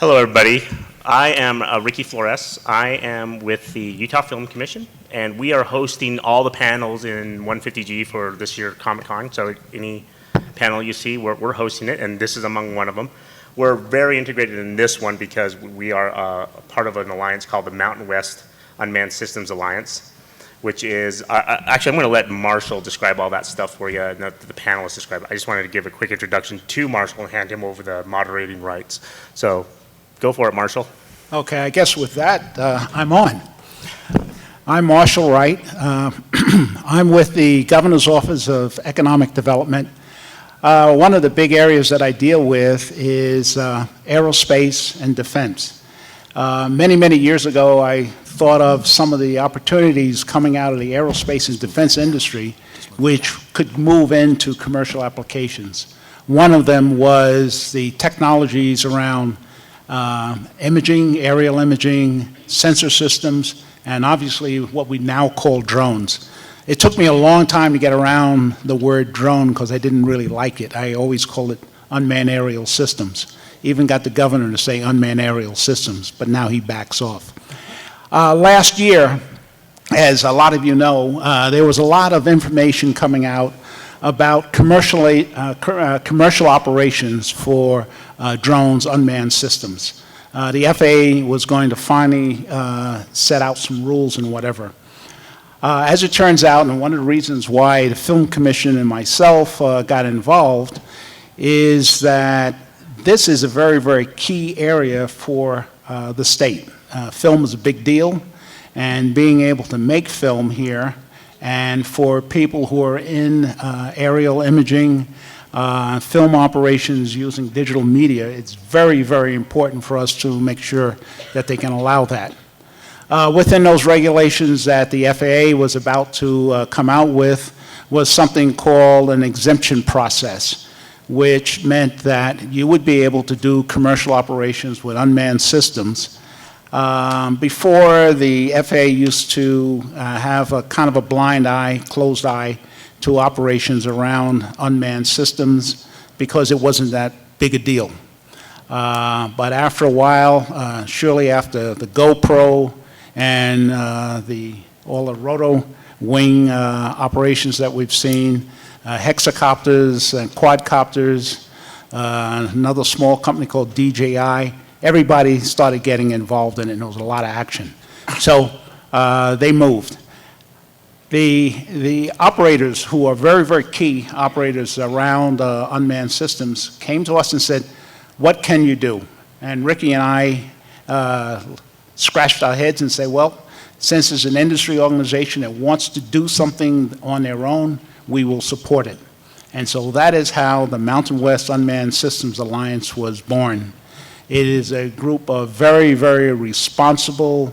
Hello, everybody. I am Ricky Flores. I am with the Utah Film Commission, and we are hosting all the panels in 150G for this year Comic-Con. So any panel you see, we're hosting it, and this is among one of them. We're very integrated in this one because we are part of an alliance called the Mountain West Unmanned Systems Alliance, which is, actually I'm going to let Marshall describe all that stuff for you, and the panelists describe it. I just wanted to give a quick introduction to Marshall and hand him over the moderating rights. So go for it, Marshall. Okay, I guess with that, I'm on. I'm Marshall Wright. I'm with the Governor's Office of Economic Development. One of the big areas that I deal with is aerospace and defense. Many years ago, I thought of some of the opportunities coming out of the aerospace and defense industry which could move into commercial applications. One of them was the technologies around imaging, aerial imaging, sensor systems, and obviously what we now call drones. It took me a long time to get around the word drone because I didn't really like it. I always called it unmanned aerial systems. Even got the governor to say unmanned aerial systems, but now he backs off. Last year, as a lot of you know, there was a lot of information coming out about commercial operations for drones, unmanned systems. The FAA was going to finally set out some rules and whatever. As it turns out, and one of the reasons why the Film Commission and myself got involved is that this is a very key area for the state. Film is a big deal, and being able to make film here, and for people who are in aerial imaging, film operations using digital media, it's very important for us to make sure that they can allow that. Within those regulations that the FAA was about to come out with was something called an exemption process, which meant that you would be able to do commercial operations with unmanned systems. Before, the FAA used to have a kind of a blind eye, closed eye to operations around unmanned systems because it wasn't that big a deal. But after a while, surely after the GoPro and all the roto wing operations that we've seen, hexacopters and quadcopters, another small company called DJI, everybody started getting involved in it, and there was a lot of action. So they moved. The operators, who are very key operators around unmanned systems, came to us and said, what can you do? And Ricky and I scratched our heads and said, well, since it's an industry organization that wants to do something on their own, we will support it. And so that is how the Mountain West Unmanned Systems Alliance was born. It is a group of very responsible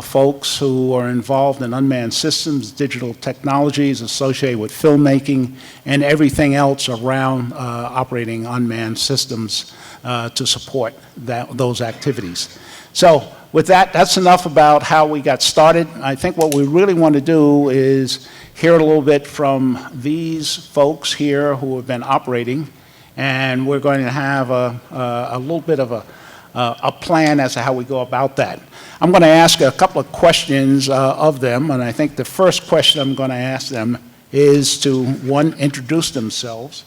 folks who are involved in unmanned systems, digital technologies associated with filmmaking, and everything else around operating unmanned systems to support those activities. So with that, that's enough about how we got started. I think what we really want to do is hear a little bit from these folks here who have been operating, and we're going to have a little bit of a plan as to how we go about that. I'm going to ask a couple of questions of them, and I think the first question I'm going to ask them is to, one, introduce themselves,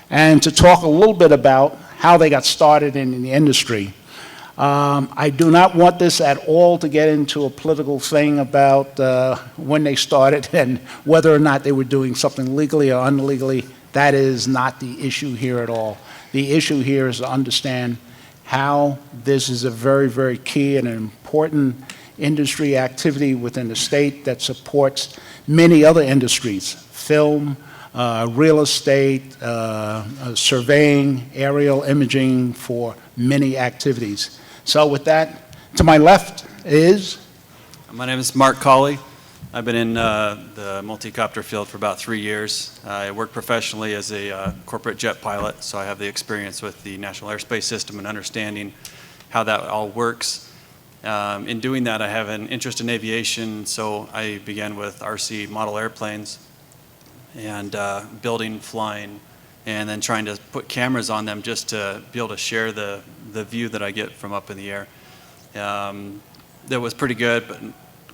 and to talk a little bit about how they got started in the industry. I do not want this at all to get into a political thing about when they started and whether or not they were doing something legally or illegally. That is not the issue here at all. The issue here is to understand how this is a very key and an important industry activity within the state that supports many other industries: film, real estate, surveying, aerial imaging, for many activities. So with that, to my left is? My name is Mark Cawley. I've been in the multi-copter field for about 3 years. I work professionally as a corporate jet pilot, so I have the experience with the National Airspace System and understanding how that all works. In doing that, I have an interest in aviation, so I began with RC model airplanes and building, flying, and then trying to put cameras on them just to be able to share the view that I get from up in the air. That was pretty good, but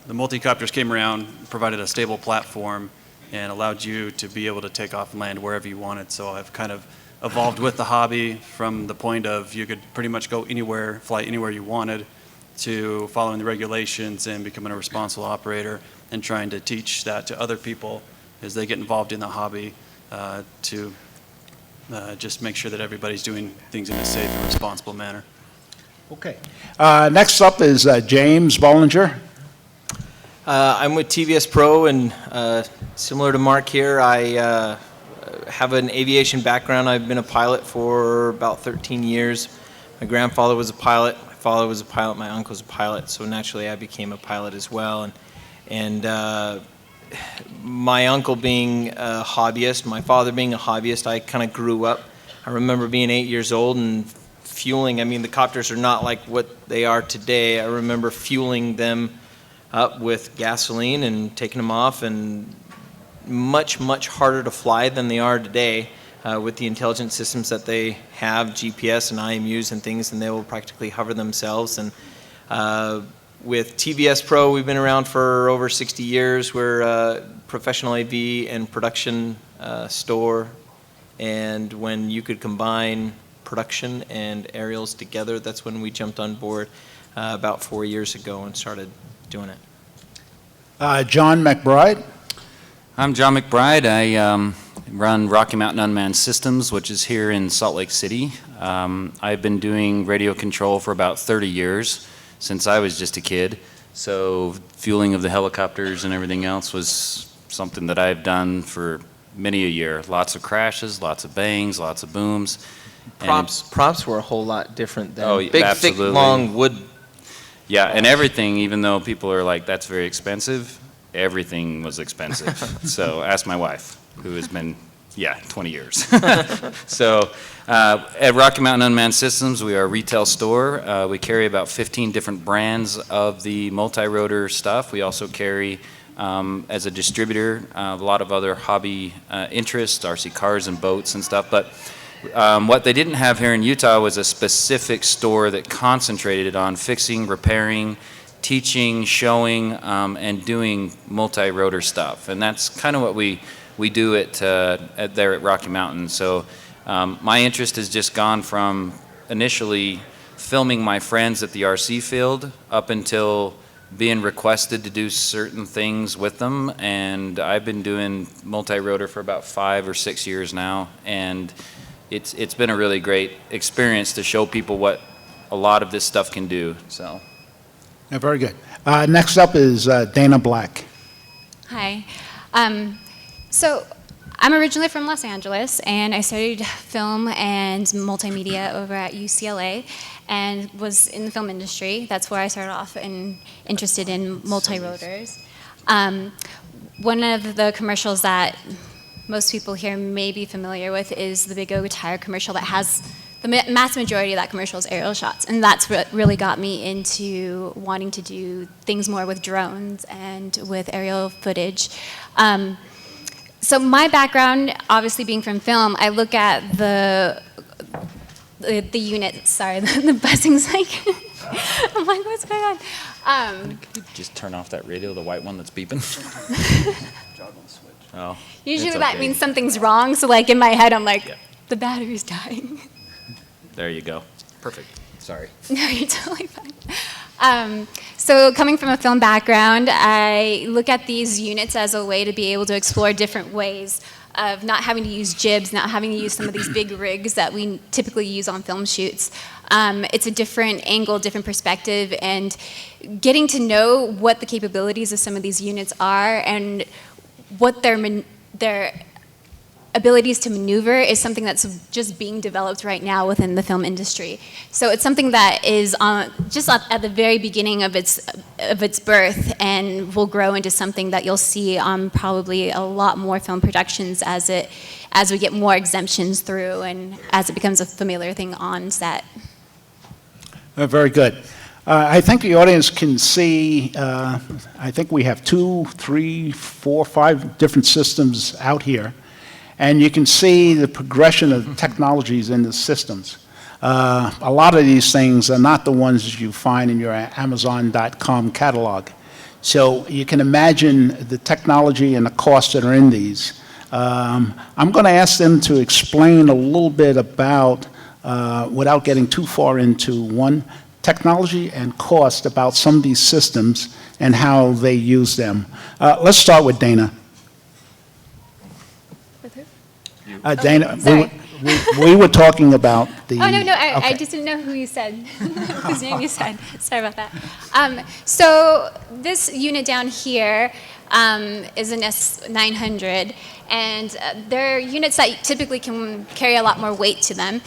the multi-copters came around, provided a stable platform, and allowed you to be able to take off and land wherever you wanted. So I've kind of evolved with the hobby from the point of you could pretty much go anywhere, fly anywhere you wanted, to following the regulations and becoming a responsible operator and trying to teach that to other people as they get involved in the hobby to just make sure that everybody's doing things in a safe and responsible manner. Okay. Next up is James Bollinger. I'm with TVS Pro, and similar to Mark here, I have an aviation background. I've been a pilot for about 13 years. My grandfather was a pilot, my father was a pilot, my uncle was a pilot, so naturally I became a pilot as well. And my uncle being a hobbyist, my father being a hobbyist, I kind of grew up. I remember being 8 years old and fueling. I mean, the copters are not like what they are today. I remember fueling them up with gasoline and taking them off, and much, much harder to fly than they are today with the intelligent systems that they have, GPS and IMUs and things, and they will practically hover themselves. And with TVS Pro, we've been around for over 60 years. We're a professional AV and production store, and when you could combine production and aerials together, that's when we jumped on board about 4 years ago and started doing it. Jon McBride. I'm Jon McBride. I run Rocky Mountain Unmanned Systems, which is here in Salt Lake City. I've been doing radio control for about 30 years, since I was just a kid. So fueling of the helicopters and everything else was something that I've done for many a year. Lots of crashes, lots of bangs, lots of booms. Props were a whole lot different than big, absolutely. thick, long wood. Yeah, and everything, even though people are like, that's very expensive, everything was expensive. So ask my wife, who has been, 20 years. So at Rocky Mountain Unmanned Systems, we are a retail store. We carry about 15 different brands of the multi-rotor stuff. We also carry, as a distributor, a lot of other hobby interests, RC cars and boats and stuff. But what they didn't have here in Utah was a specific store that concentrated on fixing, repairing, teaching, showing, and doing multi-rotor stuff. And that's kind of what we do there at Rocky Mountain. So my interest has just gone from initially filming my friends at the RC field up until being requested to do certain things with them. And I've been doing multi-rotor for about 5 or 6 years now. And it's been a really great experience to show people what a lot of this stuff can do. So, Very good. Next up is Dana Blunk. Hi. So I'm originally from Los Angeles, and I studied film and multimedia over at UCLA and was in the film industry. That's where I started off and interested in multi-rotors. One of the commercials that most people here may be familiar with is the Big O tire commercial that has the mass majority of that commercial is aerial shots, and that's what really got me into wanting to do things more with drones and with aerial footage. So my background, obviously being from film, I look at the unit. Sorry, the buzzing's like, I'm like, what's going on? Could you just turn off that radio, the white one that's beeping? Oh, Usually it's that okay. means something's wrong. So like in my head, I'm like, the battery's dying. There you go. Perfect. Sorry. No, you're totally fine. So coming from a film background, I look at these units as a way to be able to explore different ways of not having to use jibs, not having to use some of these big rigs that we typically use on film shoots. It's a different angle, different perspective, and getting to know what the capabilities of some of these units are and what their abilities to maneuver is something that's just being developed right now within the film industry. So it's something that is just at the very beginning of its birth, and will grow into something that you'll see on probably a lot more film productions as we get more exemptions through and as it becomes a familiar thing on set. Very good. I think the audience can see, I think we have 2, 3, 4, 5 different systems out here. And you can see the progression of technologies in the systems. A lot of these things are not the ones you find in your Amazon.com catalog. So you can imagine the technology and the costs that are in these. I'm going to ask them to explain a little bit about, without getting too far into one, technology and cost about some of these systems and how they use them. Let's start with Dana. With who? Dana, sorry. we were talking about the... Oh, no, I okay. just didn't know who you said, whose name you said. Sorry about that. So this unit down here is an S900, and they're units that typically can carry a lot more weight to them.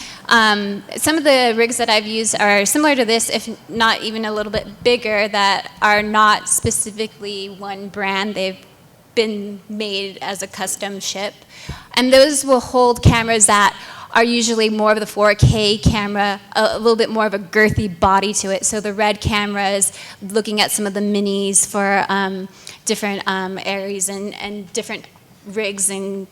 Some of the rigs that I've used are similar to this, if not even a little bit bigger, that are not specifically one brand. They've been made as a custom ship. And those will hold cameras that are usually more of the 4K camera, a little bit more of a girthy body to it. So the red camera is looking at some of the minis for different areas and different rigs and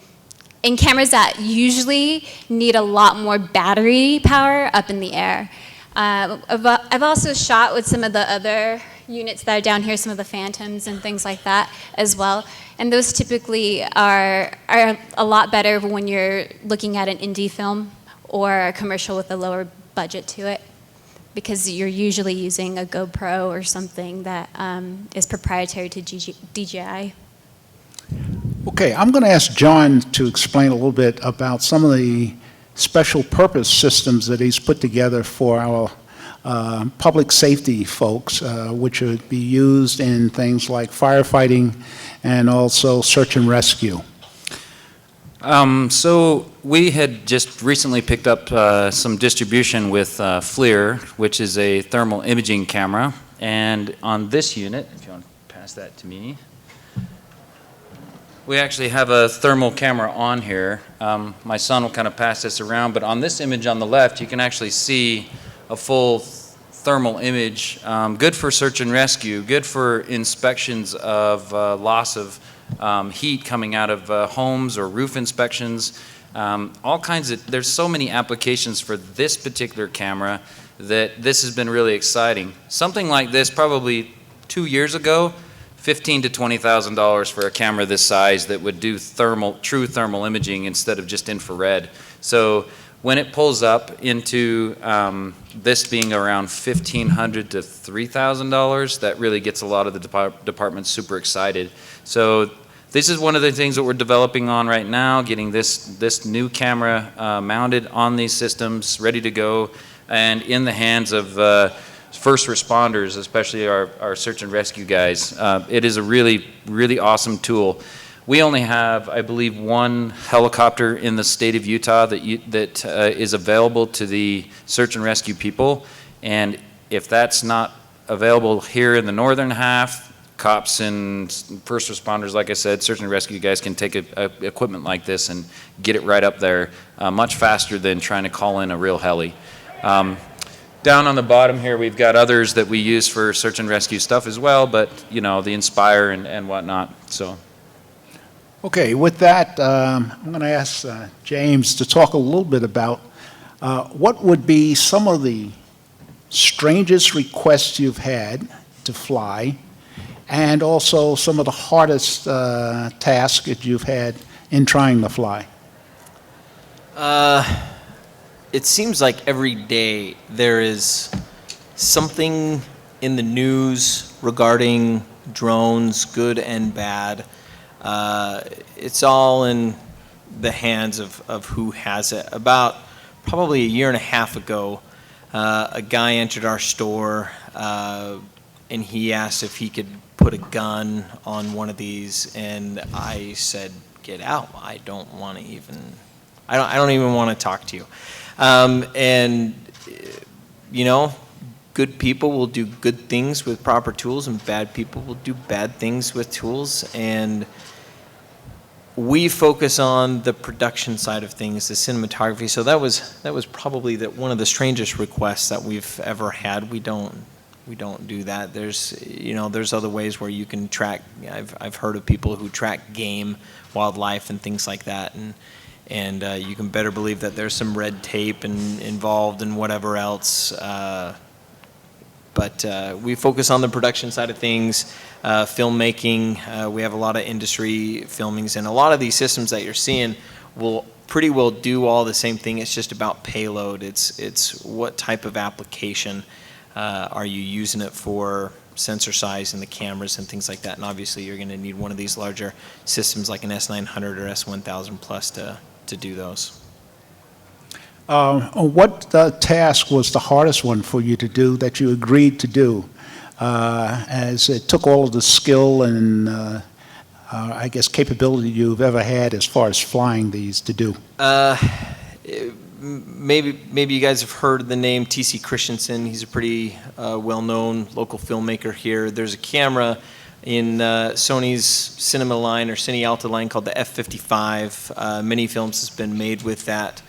cameras that usually need a lot more battery power up in the air. I've also shot with some of the other units that are down here, some of the Phantoms and things like that as well. And those typically are a lot better when you're looking at an indie film or a commercial with a lower budget to it, because you're usually using a GoPro or something that is proprietary to DJI. Okay, I'm going to ask John to explain a little bit about some of the special purpose systems that he's put together for our public safety folks, which would be used in things like firefighting and also search and rescue. So we had just recently picked up some distribution with FLIR, which is a thermal imaging camera. And on this unit, if you want to pass that to me, we actually have a thermal camera on here. My son will kind of pass this around, but on this image on the left, you can actually see a full thermal image, good for search and rescue, good for inspections of loss of heat coming out of homes or roof inspections, all kinds of, there's so many applications for this particular camera that this has been really exciting. Something like this probably 2 years ago, $15,000 to $20,000 for a camera this size that would do true thermal imaging instead of just infrared. So when it pulls up into this being around $1,500 to $3,000, that really gets a lot of the departments super excited. So this is one of the things that we're developing on right now, getting this new camera mounted on these systems, ready to go, and in the hands of first responders, especially our search and rescue guys. It is a really, really awesome tool. We only have, I believe, one helicopter in the state of Utah that is available to the search and rescue people. And if that's not available here in the northern half, cops and first responders, like I said, search and rescue guys can take equipment like this and get it right up there much faster than trying to call in a real heli. Down on the bottom here, we've got others that we use for search and rescue stuff as well, but you know, the Inspire and whatnot. So. Okay, with that, I'm going to ask James to talk a little bit about what would be some of the strangest requests you've had to fly, and also some of the hardest tasks that you've had in trying to fly. It seems like every day there is something in the news regarding drones, good and bad. It's all in the hands of who has it. About probably a year and a half ago, a guy entered our store and he asked if he could put a gun on one of these, and I said, "Get out! I don't even want to talk to you." And you know, good people will do good things with proper tools, and bad people will do bad things with tools. And we focus on the production side of things, the cinematography. So that was probably one of the strangest requests that we've ever had. We don't do that. There's other ways where you can track. I've heard of people who track game, wildlife, and things like that. and you can better believe that there's some red tape involved and whatever else. But we focus on the production side of things, filmmaking. We have a lot of industry filmings, and a lot of these systems that you're seeing will pretty well do all the same thing. It's just about payload. It's what type of application are you using it for, sensor size and the cameras and things like that. And obviously you're going to need one of these larger systems like an S900 or S1000 Plus to do those. What task was the hardest one for you to do that you agreed to do, as it took all of the skill and I guess capability you've ever had as far as flying these to do? Maybe you guys have heard the name T.C. Christensen. He's a pretty well-known local filmmaker here. There's a camera in Sony's cinema line or Cine Alta line called the F-55. Many films has been made with that.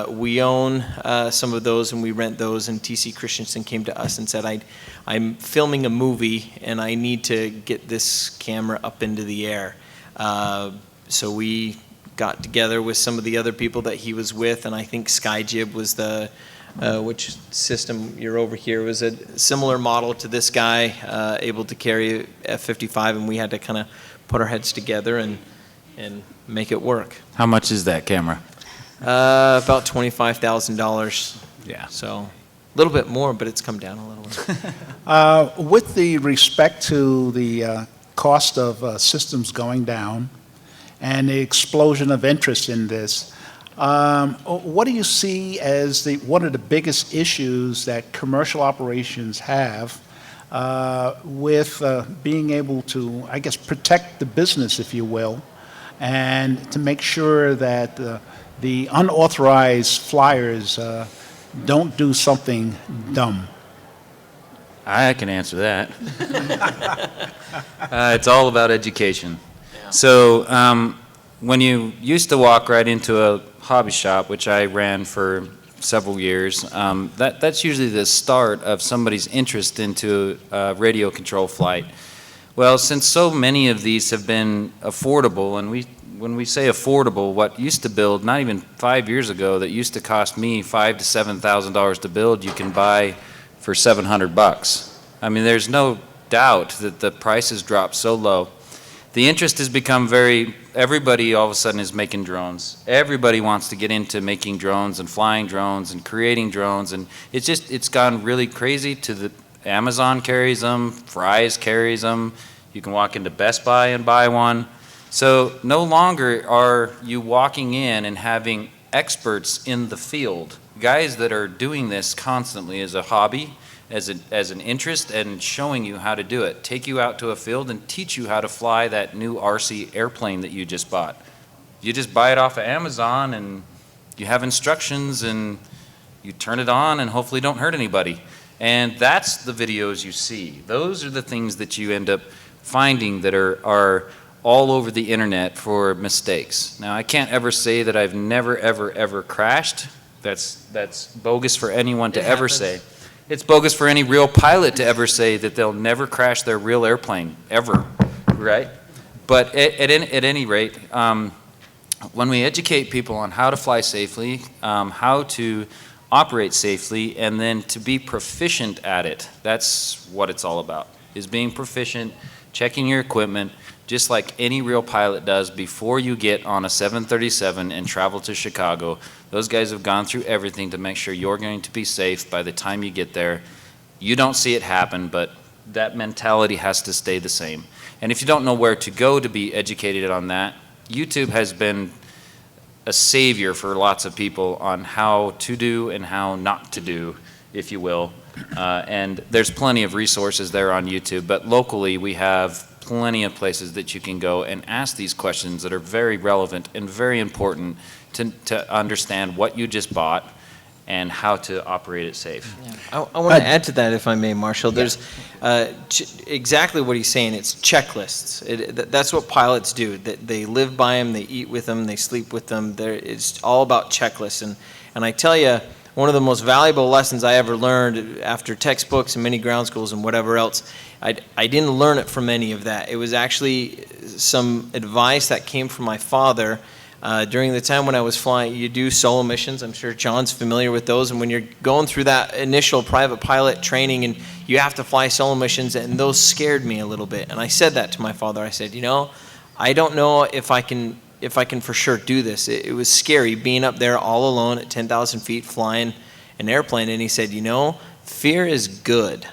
We own some of those and we rent those, and T.C. Christensen came to us and said, I'm filming a movie and I need to get this camera up into the air. So we got together with some of the other people that he was with, and I think SkyJib was the, which system you're over here, was a similar model to this guy, able to carry F-55, and we had to kind of put our heads together and make it work. How much is that camera? About $25,000. Yeah. So a little bit more, but it's come down a little bit. With the respect to the cost of systems going down and the explosion of interest in this, what do you see as one of the biggest issues that commercial operations have with being able to, I guess, protect the business, if you will, and to make sure that the unauthorized flyers don't do something dumb? I can answer that. It's all about education. Yeah. So when you used to walk right into a hobby shop, which I ran for several years, that's usually the start of somebody's interest into a radio control flight. Well, since so many of these have been affordable, and when we say affordable, what used to build, not even 5 years ago, that used to cost me $5,000 to $7,000 to build, you can buy for $700. I mean, there's no doubt that the prices dropped so low. The interest has become everybody all of a sudden is making drones. Everybody wants to get into making drones and flying drones and creating drones, and it's gone really crazy to the Amazon carries them, Fry's carries them, you can walk into Best Buy and buy one. So no longer are you walking in and having experts in the field, guys that are doing this constantly as a hobby, as an interest, and showing you how to do it. Take you out to a field and teach you how to fly that new RC airplane that you just bought. You just buy it off of Amazon and you have instructions and you turn it on and hopefully don't hurt anybody. And that's the videos you see. Those are the things that you end up finding that are all over the internet for mistakes. Now, I can't ever say that I've never, ever crashed. That's bogus for anyone to ever say. It's bogus for any real pilot to ever say that they'll never crash their real airplane, ever, right? But at any rate, when we educate people on how to fly safely, how to operate safely, and then to be proficient at it, that's what it's all about, is being proficient, checking your equipment, just like any real pilot does before you get on a 737 and travel to Chicago. Those guys have gone through everything to make sure you're going to be safe by the time you get there. You don't see it happen, but that mentality has to stay the same. And if you don't know where to go to be educated on that, YouTube has been a savior for lots of people on how to do and how not to do, if you will. And there's plenty of resources there on YouTube, but locally we have plenty of places that you can go and ask these questions that are very relevant and very important to understand what you just bought and how to operate it safe. Yeah. I want to add to that, if I may, Marshall. There's exactly what he's saying. It's checklists. That's what pilots do. They live by them, they eat with them, they sleep with them. It's all about checklists. And I tell you, one of the most valuable lessons I ever learned after textbooks and many ground schools and whatever else, I didn't learn it from any of that. It was actually some advice that came from my father. During the time when I was flying, you do solo missions. I'm sure John's familiar with those. And when you're going through that initial private pilot training and you have to fly solo missions, and those scared me a little bit. And I said that to my father. I said, I don't know if I can for sure do this. It was scary being up there all alone at 10,000 feet flying an airplane. And he said, fear is good,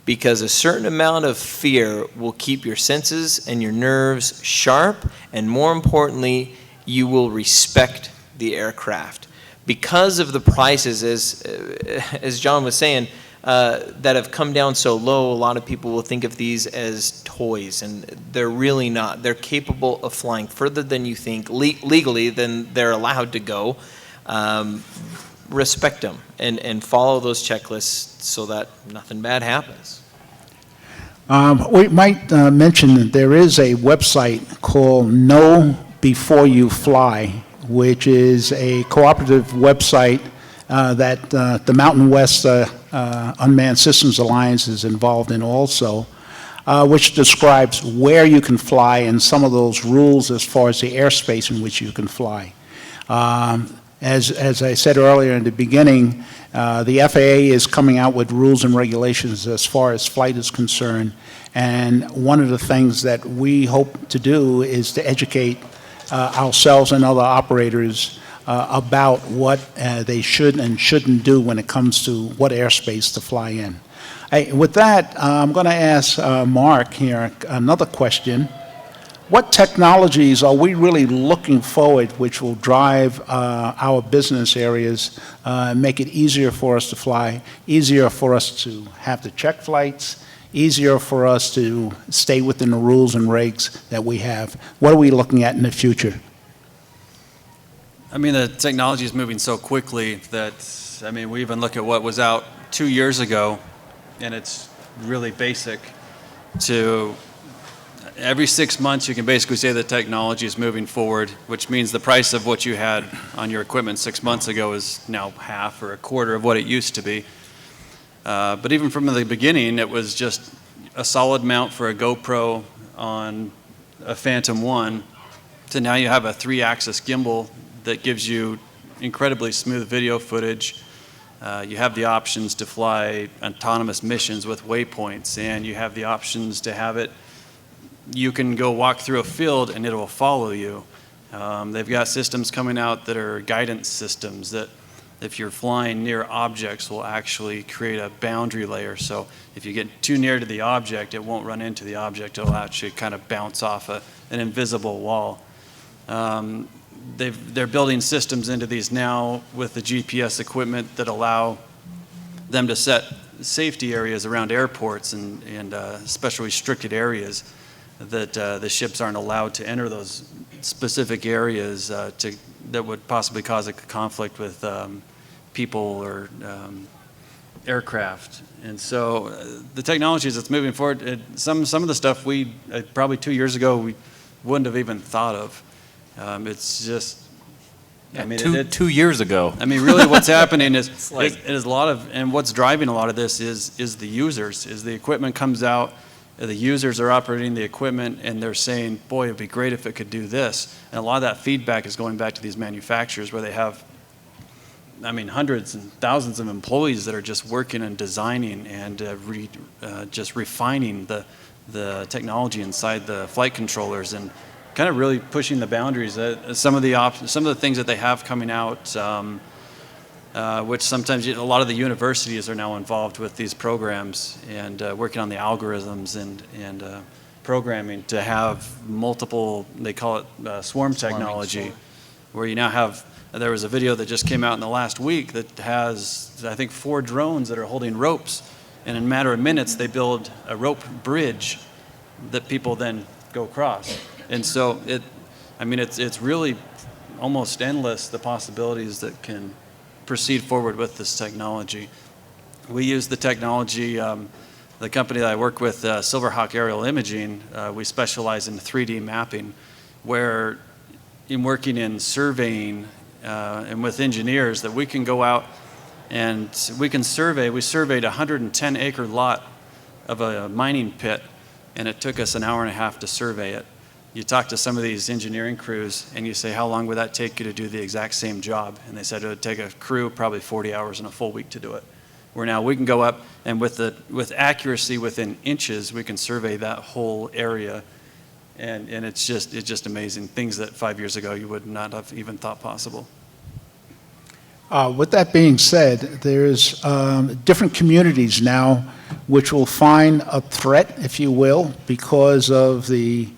because a certain amount of fear will keep your senses and your nerves sharp, and more importantly, you will respect the aircraft. Because of the prices, as John was saying, that have come down so low, a lot of people will think of these as toys, and they're really not. They're capable of flying further than you think, legally than they're allowed to go. Respect them and follow those checklists so that nothing bad happens. We might mention that there is a website called Know Before You Fly, which is a cooperative website that the Mountain West Unmanned Systems Alliance is involved in also, which describes where you can fly and some of those rules as far as the airspace in which you can fly. As I said earlier in the beginning, the FAA is coming out with rules and regulations as far as flight is concerned, and one of the things that we hope to do is to educate ourselves and other operators about what they should and shouldn't do when it comes to what airspace to fly in. With that, I'm going to ask Mark here another question. What technologies are we really looking forward which will drive our business areas, make it easier for us to fly, easier for us to have to check flights, easier for us to stay within the rules and regs that we have? What are we looking at in the future? The technology is moving so quickly that, we even look at what was out 2 years ago, and it's really basic to every 6 months you can basically say the technology is moving forward, which means the price of what you had on your equipment 6 months ago is now half or a quarter of what it used to be. But even from the beginning, it was just a solid mount for a GoPro on a Phantom 1, to now you have a 3-axis gimbal that gives you incredibly smooth video footage. You have the options to fly autonomous missions with waypoints, and you have the options to have it, you can go walk through a field and it will follow you. They've got systems coming out that are guidance systems that if you're flying near objects will actually create a boundary layer. So if you get too near to the object, it won't run into the object. It'll actually kind of bounce off an invisible wall. They're building systems into these now with the GPS equipment that allow them to set safety areas around airports and special restricted areas that the ships aren't allowed to enter those specific areas that would possibly cause a conflict with people or aircraft. And so the technologies that's moving forward, some of the stuff we probably 2 years ago we wouldn't have even thought of. It's just, two years ago. Really what's happening is a lot of, and what's driving a lot of this is the users, is the equipment comes out, the users are operating the equipment and they're saying, boy, it'd be great if it could do this. And a lot of that feedback is going back to these manufacturers where they have, hundreds and thousands of employees that are just working and designing and just refining the technology inside the flight controllers and kind of really pushing the boundaries. Some of the things that they have coming out, which sometimes a lot of the universities are now involved with these programs and working on the algorithms and programming to have multiple, they call it swarm technology, where you now have, there was a video that just came out in the last week that has, I think, 4 drones that are holding ropes, and in a matter of minutes they build a rope bridge that people then go across. And so it's really almost endless, the possibilities that can proceed forward with this technology. We use the technology, the company that I work with, Silverhawk Aerial Imaging, we specialize in 3D mapping, where in working in surveying and with engineers, that we can go out and we surveyed a 110-acre lot of a mining pit, and it took us an hour and a half to survey it. You talk to some of these engineering crews and you say, how long would that take you to do the exact same job? And they said it would take a crew probably 40 hours in a full week to do it. Where now we can go up and with accuracy within inches, we can survey that whole area. And it's just amazing. Things that 5 years ago you would not have even thought possible. With that being said, there's different communities now which will find a threat, if you will, because of the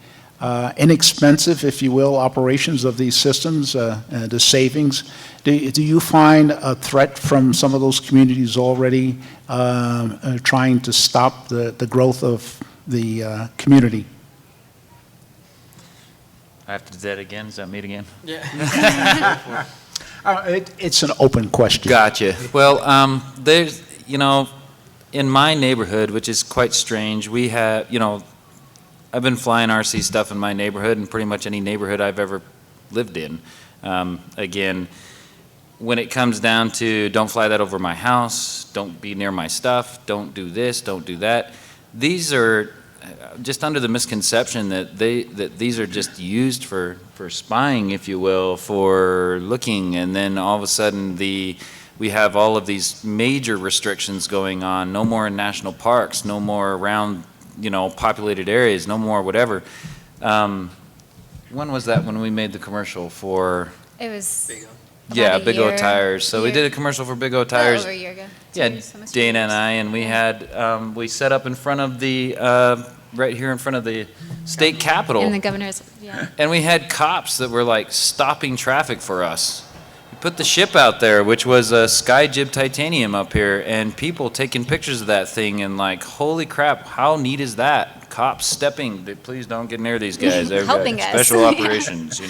inexpensive, if you will, operations of these systems, the savings. Do you find a threat from some of those communities already trying to stop the growth of the community? I have to do that again? Is that me again? Yeah. It's an open question. Gotcha. Well, there's, in my neighborhood, which is quite strange, we have, I've been flying RC stuff in my neighborhood and pretty much any neighborhood I've ever lived in. Again, when it comes down to don't fly that over my house, don't be near my stuff, don't do this, don't do that, these are just under the misconception that these are just used for spying, if you will, for looking, and then all of a sudden we have all of these major restrictions going on. No more in national parks, no more around populated areas, no more whatever. When was that when we made the commercial for? It was Yeah, about a Big O year- Tires. So we did a commercial for Big O Tires. over a year ago. Yeah, Almost 2 Dana and years. I, and we had, we set up in front of the, right here in front of the state capitol. And the governor's, yeah. And we had cops that were like stopping traffic for us. We put the ship out there, which was a Sky Jib Titanium up here, and people taking pictures of that thing and like, holy crap, how neat is that? Cops stepping, please don't get near these guys. They're Helping us. special Yeah. operations,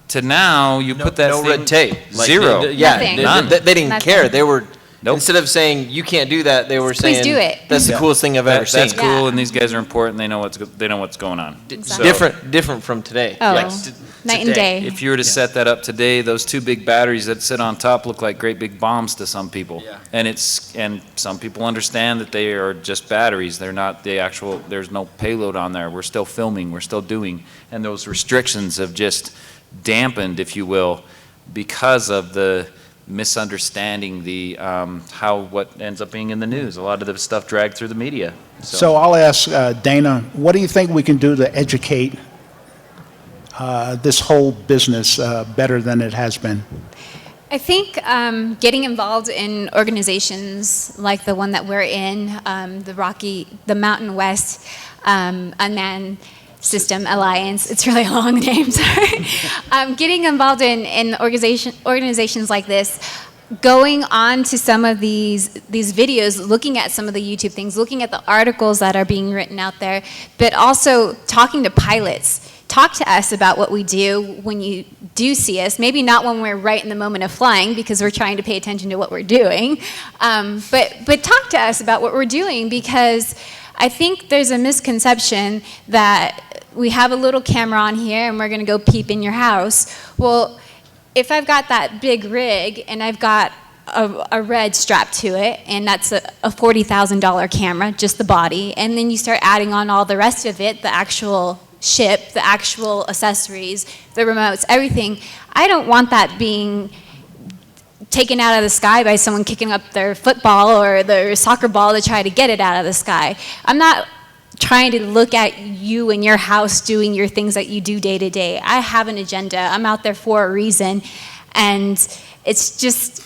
To now, you put that no thing. red tape. Zero. Yeah, Nothing. None. they didn't Nothing. care. They were, Nope. instead of saying, you can't do that, they were Please saying, do it. that's the Yeah. coolest thing I've ever seen. That's cool, Yeah. and these guys are important. They know what's going on. Exactly. So, Different from today. Oh, Yes. night and day. If you were to set that up today, those two big batteries that sit on top look like great big bombs to some people. Yeah. And some people understand that they are just batteries. They're not the actual. There's no payload on there. We're still filming. We're still doing. And those restrictions have just dampened, if you will, because of the misunderstanding what ends up being in the news. A lot of the stuff dragged through the media. So I'll ask Dana, what do you think we can do to educate this whole business better than it has been? I think getting involved in organizations like the one that we're in, the Mountain West Unmanned System Alliance, it's really a long name, sorry. Getting involved in organizations like this, going on to some of these videos, looking at some of the YouTube things, looking at the articles that are being written out there, but also talking to pilots. Talk to us about what we do when you do see us. Maybe not when we're right in the moment of flying because we're trying to pay attention to what we're doing, but talk to us about what we're doing, because I think there's a misconception that we have a little camera on here and we're going to go peep in your house. Well, if I've got that big rig and I've got a red strapped to it, and that's a $40,000 camera, just the body, and then you start adding on all the rest of it, the actual ship, the actual accessories, the remotes, everything, I don't want that being taken out of the sky by someone kicking up their football or their soccer ball to try to get it out of the sky. I'm not trying to look at you in your house doing your things that you do day to day. I have an agenda. I'm out there for a reason. And it's just,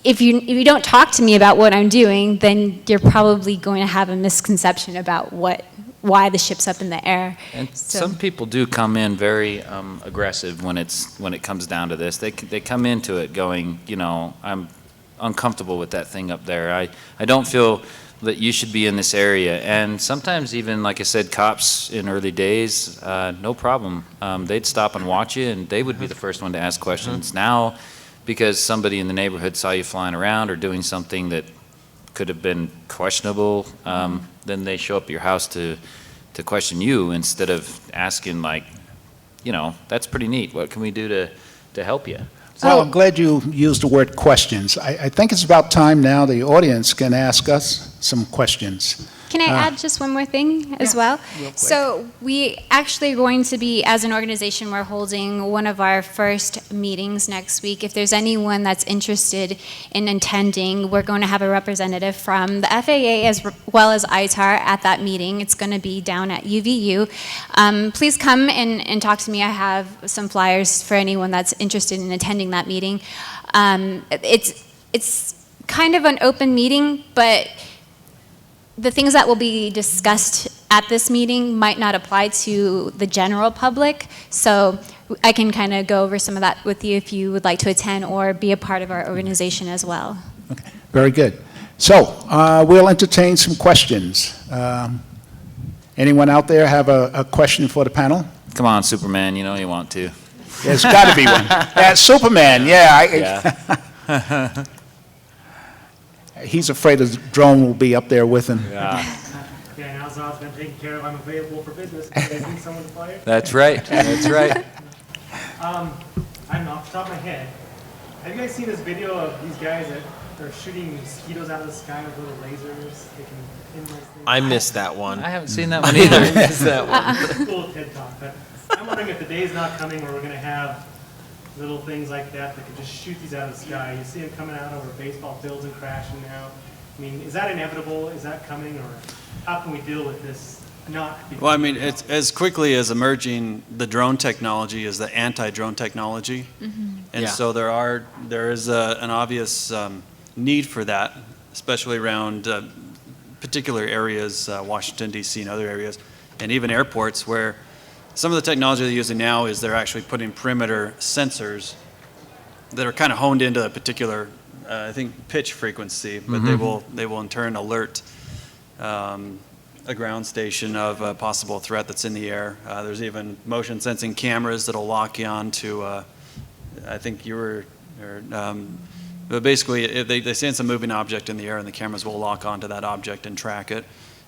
if you don't talk to me about what I'm doing, then you're probably going to have a misconception about why the ship's up in the air. And So- some people do come in very aggressive when it comes down to this. They come into it going, I'm uncomfortable with that thing up there. I don't feel that you should be in this area. And sometimes even, like I said, cops in early days, no problem. They'd stop and watch you, and they would be the first one to ask questions. Now, because somebody in the neighborhood saw you flying around or doing something that could have been questionable, then they show up at your house to question you instead of asking, like, that's pretty neat. What can we do to help you? Well, I'm glad you used the word questions. I think it's about time now the audience can ask us some questions. Can I add just one more thing as well? So we actually are going to be, as an organization, we're holding one of our first meetings next week. If there's anyone that's interested in attending, we're going to have a representative from the FAA as well as ITAR at that meeting. It's going to be down at UVU. Please come and talk to me. I have some flyers for anyone that's interested in attending that meeting. It's kind of an open meeting, but the things that will be discussed at this meeting might not apply to the general public, so I can kind of go over some of that with you if you would like to attend or be a part of our organization as well. Okay, very good. So we'll entertain some questions. Anyone out there have a question for the panel? Come on, Superman, you know you want to. There's got to be one. Superman, yeah. He's afraid the drone will be up there with him. Yeah. Yeah, now Zod's been taken care of. I'm available for business. You guys need someone to fire? That's right. That's right. I don't know, off the top of my head, have you guys seen this video of these guys that are shooting mosquitoes out of the sky with little lasers? They can pin those things. I missed that one. I haven't seen that one either. I missed that one. It's a cool TED Talk, but I'm wondering if the day's not coming where we're going to have little things like that that can just shoot these out of the sky. You see them coming out over baseball fields and crashing now. I mean, is that inevitable? Is that coming? Or how can we deal with this not becoming Well, I mean, it's as quickly as emerging the drone technology is the anti-drone technology. And Yeah. so there is an obvious need for that, especially around particular areas, Washington, D.C. and other areas, and even airports where some of the technology they're using now is they're actually putting perimeter sensors that are kind of honed into a particular, I think, pitch frequency, but they will in turn alert a ground station of a possible threat that's in the air. There's even motion sensing cameras that'll lock you on to, I think you were, but basically if they sense a moving object in the air and the cameras will lock onto that object and track it.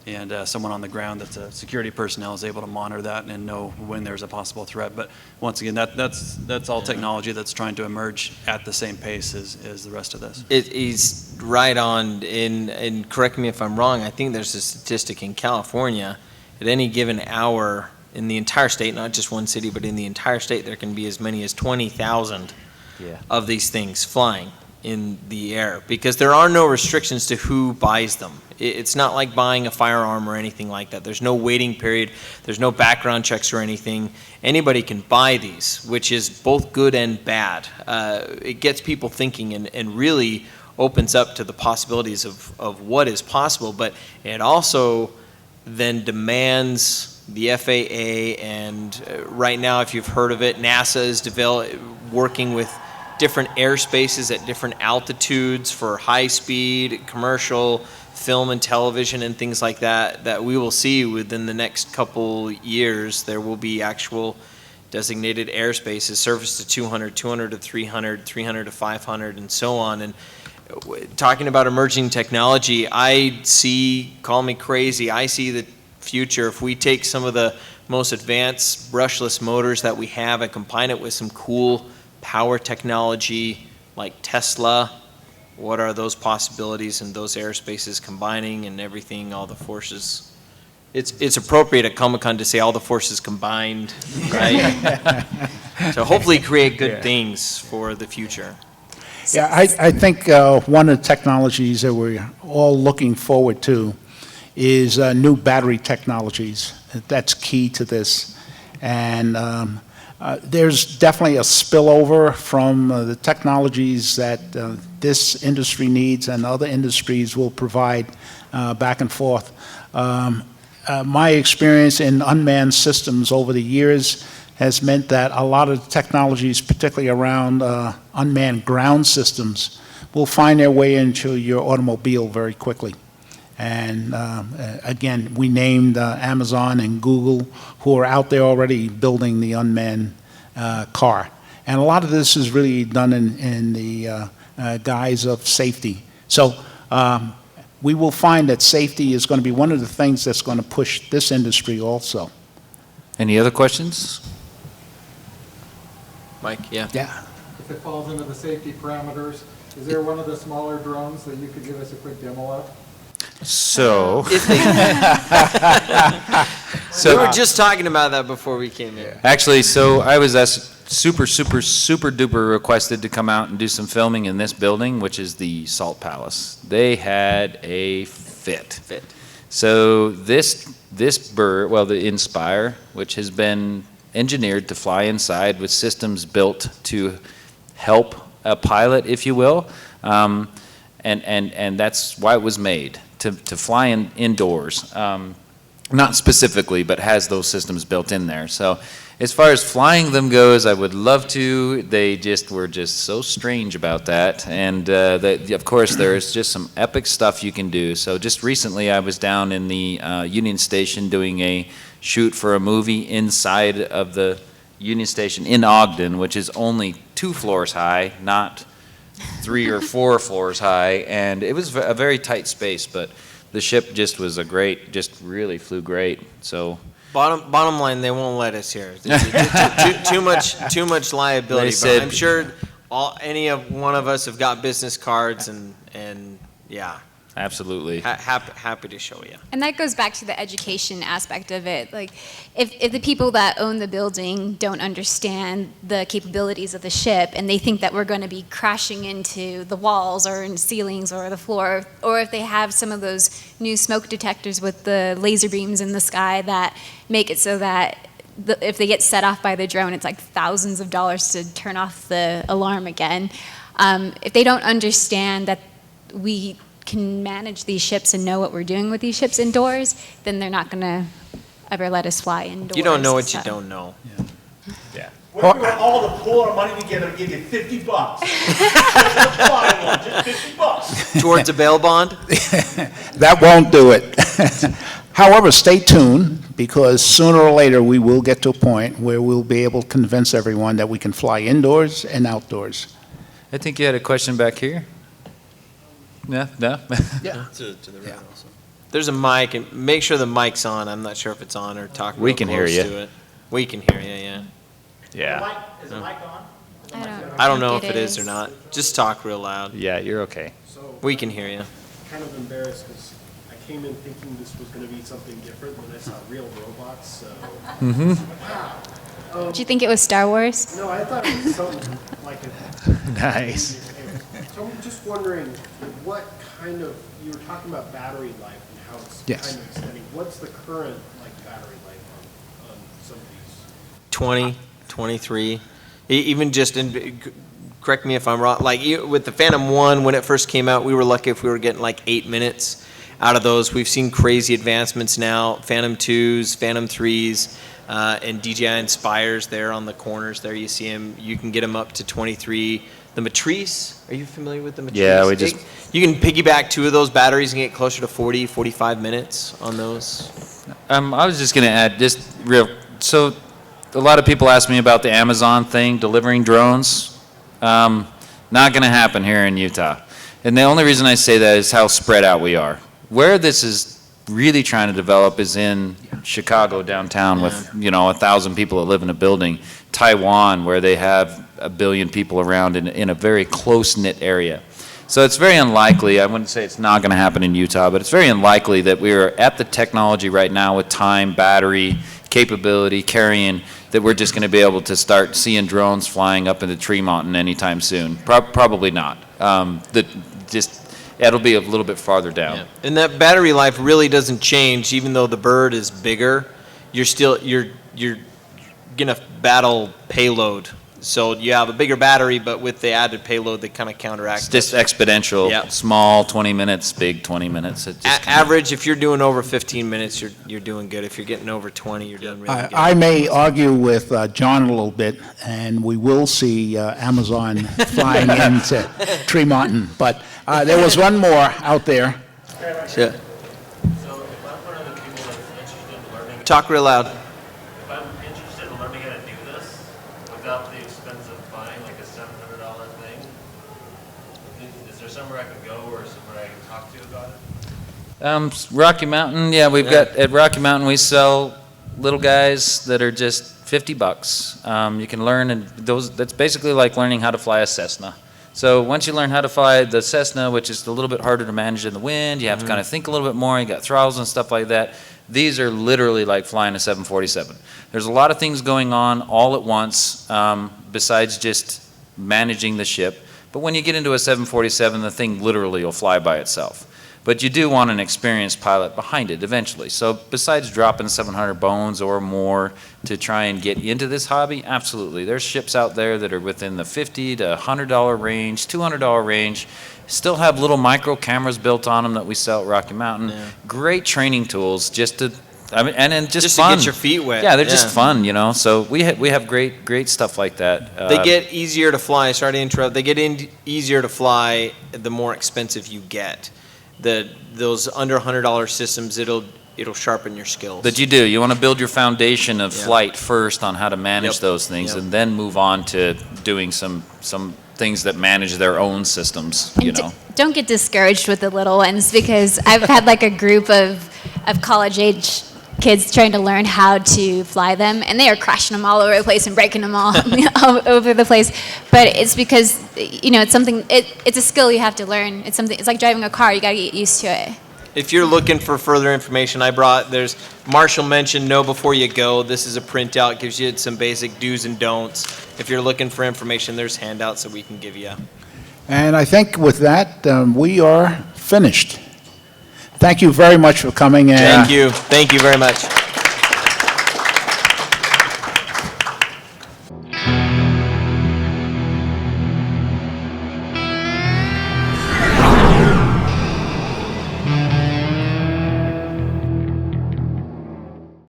And someone on the ground that's a security personnel is able to monitor that and know when there's a possible threat. But once again, that's all technology that's trying to emerge at the same pace as the rest of this. He's right on, and correct me if I'm wrong, I think there's a statistic in California, at any given hour in the entire state, not just one city, but in the entire state, there can be as many as 20,000 of these things flying in the air, because there are no restrictions to who buys them. It's not like buying a firearm or anything like that. There's no waiting period. There's no background checks or anything. Anybody can buy these, which is both good and bad. It gets people thinking and really opens up to the possibilities of what is possible, but it also then demands the FAA, and right now, if you've heard of it, NASA is working with different airspaces at different altitudes for high-speed commercial film and television and things like that we will see within the next couple years. There will be actual designated airspaces, surface to 200, 200 to 300, 300 to 500, and so on. And talking about emerging technology, I see, call me crazy, I see the future. If we take some of the most advanced brushless motors that we have and combine it with some cool power technology like Tesla, what are those possibilities and those airspaces combining and everything, all the forces? It's appropriate at Comic-Con to say all the forces combined, right? So hopefully create good things for the future. Yeah, I think one of the technologies that we're all looking forward to is new battery technologies. That's key to this. And there's definitely a spillover from the technologies that this industry needs and other industries will provide back and forth. My experience in unmanned systems over the years has meant that a lot of technologies, particularly around unmanned ground systems, will find their way into your automobile very quickly. And again, we named Amazon and Google, who are out there already building the unmanned car. And a lot of this is really done in the guise of safety. So we will find that safety is going to be one of the things that's going to push this industry also. Any other questions? Mike, yeah? Yeah. If it falls into the safety parameters, is there one of the smaller drones that you could give us a quick demo of? So, If they, we were just talking about that before we came in. actually, so I was asked super duper requested to come out and do some filming in this building, which is the Salt Palace. They had a fit. So this bird, well, the Inspire, which has been engineered to fly inside with systems built to help a pilot, if you will, and that's why it was made, to fly indoors. Not specifically, but has those systems built in there. So as far as flying them goes, I would love to. They just were just so strange about that. And of course, there's just some epic stuff you can do. So just recently, I was down in the Union Station doing a shoot for a movie inside of the Union Station in Ogden, which is only 2 floors high, not 3 or 4 floors high. And it was a very tight space, but the ship just was just really flew great. So Bottom line, they won't let us here. Too much liability. They said- but I'm sure any of one of us have got business cards and yeah, absolutely. happy to show you. And that goes back to the education aspect of it. Like, if the people that own the building don't understand the capabilities of the ship and they think that we're going to be crashing into the walls or in ceilings or the floor, or if they have some of those new smoke detectors with the laser beams in the sky that make it so that if they get set off by the drone, it's like thousands of dollars to turn off the alarm again. If they don't understand that we can manage these ships and know what we're doing with these ships indoors, then they're not going to ever let us fly indoors. You don't know what you so. don't know. Yeah. What if we were all to pull our money together and give you $50? Just buy one, just $50. Towards a bail bond? That won't do it. However, stay tuned, because sooner or later, we will get to a point where we'll be able to convince everyone that we can fly indoors and outdoors. I think you had a question back here. No? Yeah. There's a mic, and make sure the mic's on. I'm not sure if it's on or talk We real can hear close you. to it. We can hear you, yeah. Yeah. Is the mic on? I don't know if think it is or not. Just talk real loud. Yeah, you're okay. So, We can hear you. kind of embarrassed because I came in thinking this was going to be something different when I saw real robots, so. Do you think it was Star Wars? No, I thought it was something like a. Nice. So I'm just wondering, what kind of, you were talking about battery life and how it's Yes. kind of extending. What's the current, like, battery life on some of these? 20, 23. Even just in, correct me if I'm wrong, like with the Phantom 1, when it first came out, we were lucky if we were getting like 8 minutes out of those. We've seen crazy advancements now, Phantom 2s, Phantom 3s, and DJI Inspires there on the corners there. You see them, you can get them up to 23. The Matrice, are you familiar with the Matrice? Yeah, we just- You can piggyback 2 of those batteries and get closer to 40, 45 minutes on those. I was just going to add, so a lot of people ask me about the Amazon thing, delivering drones. Not going to happen here in Utah. And the only reason I say that is how spread out we are. Where this is really trying to develop is in Chicago downtown with, 1,000 people that live in a building. Taiwan, where they have 1 billion people around in a very close-knit area. So it's very unlikely, I wouldn't say it's not going to happen in Utah, but it's very unlikely that we are at the technology right now with time, battery, capability, carrying, that we're just going to be able to start seeing drones flying up into Tree Mountain anytime soon. Probably not. It'll be a little bit farther down. Yeah. And that battery life really doesn't change, even though the bird is bigger. You're gonna battle payload. So you have a bigger battery, but with the added payload, they kind of counteract. It's just exponential. Yep. Small 20 minutes, big 20 minutes. It just kinda- Average, if you're doing over 15 minutes, you're doing good. If you're getting over 20, you're doing really good. I may argue with John a little bit, and we will see Amazon flying into Tree Mountain. But there was one more out there. Yeah. So if I'm one of the people that's interested in learning, Talk real loud. if I'm interested in learning how to do this without the expense of buying like a $700 thing, is there somewhere I can go or somewhere I can talk to about it? Rocky Mountain, yeah, we've got, at Rocky Mountain, we sell little guys that are just $50. You can learn, and that's basically like learning how to fly a Cessna. So once you learn how to fly the Cessna, which is a little bit harder to manage in the wind, you have to kind of think a little bit more, you got throttles and stuff like that. These are literally like flying a 747. There's a lot of things going on all at once besides just managing the ship. But when you get into a 747, the thing literally will fly by itself. But you do want an experienced pilot behind it eventually. So besides dropping 700 bones or more to try and get into this hobby, absolutely. There's ships out there that are within the $50 to $100 range, $200 range, still have little micro cameras built on them that we sell at Rocky Mountain. Yeah. Great training tools just to, I mean, and then just to fun. get your feet wet. Yeah, they're just fun, you know. So we have great stuff like that. They get easier to fly. Sorry to interrupt. They get easier to fly the more expensive you get. Those under $100 systems, it'll sharpen your skills. That you do. You want to build your foundation of flight first on how to manage those things, and then move on to doing some things that manage their own systems. You know. Don't get discouraged with the little ones, because I've had like a group of college age kids trying to learn how to fly them, and they are crashing them all over the place and breaking them all over the place. But it's because, you know, it's something, it's a skill you have to learn. It's like driving a car. You got to get used to it. If you're looking for further information, there's Marshall mentioned Know Before You Go. This is a printout, gives you some basic do's and don'ts. If you're looking for information, there's handouts that we can give you. And I think with that, we are finished. Thank you very much for coming. Thank you very much.